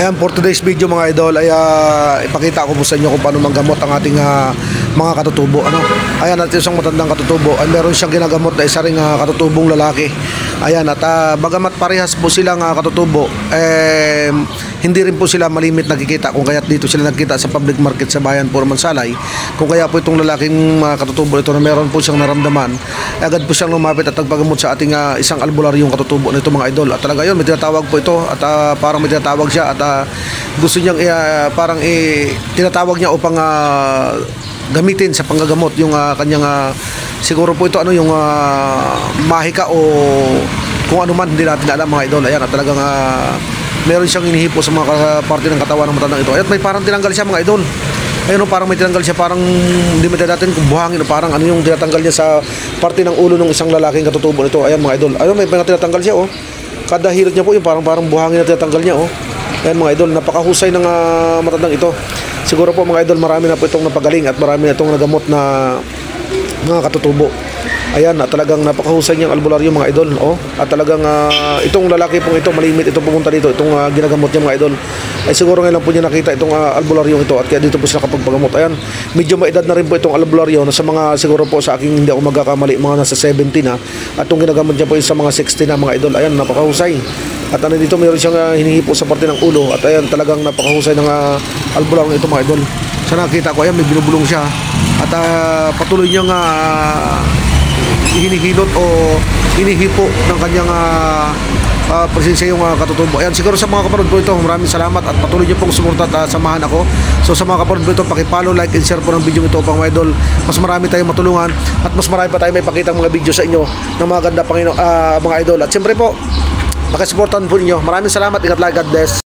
Ayan, for today's video mga idol ay ipakita ko po sa inyo kung paano manggamot ang ating mga katutubo. Ayan, at isang matandang katutubo ay meron siyang ginagamot na isa ring katutubong lalaki. Ayan, at bagamat parehas po silang katutubo, hindi rin po sila malimit nakikita, kung kaya dito sila nagkita sa public market sa bayan Puro Mansalay. Kung kaya po itong lalaking katutubo ito na meron po siyang naramdaman, agad po siyang lumapit at nagpagamot sa ating isang albularyong katutubo nito mga idol. At talaga yun, may tinatawag po ito at parang may tinatawag siya at gusto niyang tinatawag niya upang gamitin sa panggagamot yung kanyang siguro po ito yung mahika o kung ano man, hindi natin alam mga idol. Ayan, at talagang meron siyang inihipo sa mga parte ng katawan ng matandang ito. At may parang tinanggal siya mga idol. Ayun, parang may tinanggal siya, parang hindi mo natin kung buhangin o parang ano yung tinatanggal niya sa parte ng ulo ng isang lalaking katutubo nito. Ayan mga idol. Ayun, may tinatanggal siya Kada hirit niya po yung parang buhangin na tinatanggal niya Ayan mga idol, napakahusay ng matandang ito. Siguro po mga idol, marami na po itong napagaling at marami na itong nagamot na mga katutubo. Ayan, talagang napakahusay niyang albularyo mga idol. At talagang itong lalaki pong ito, malimit ito pumunta dito, itong ginagamot niya mga idol. Ay siguro ngayon lang po niya nakita itong albularyong ito at kaya dito po siya nakapagpagamot. Ayan, medyo maedad na rin po itong albularyo na sa mga siguro po sa aking hindi ako magkakamali, mga nasa 70 na. At itong ginagamot niya po sa mga 60 na mga idol. Ayan, napakahusay. At dito mayroon siyang hinihipo sa parte ng ulo. At ayan, talagang napakahusay ng albularyong ito mga idol. Sa nakita ko, ayan, may binubulong siya. At patuloy niyang hinihilot o hinihipo ng kanyang presensya yung katutubo. Ayan, siguro sa mga kapanood po ito, maraming salamat at patuloy niyo pong suporta at samahan ako. So sa mga kapanood po ito, pakipollow, like and share po ng video ito pang mga idol. Mas marami tayong matulungan at mas marami pa tayong may pakitang mga video sa inyo ng mga ganda mga idol. At siyempre po, pakisuportahan po ninyo. Maraming salamat, ingat lang, God bless.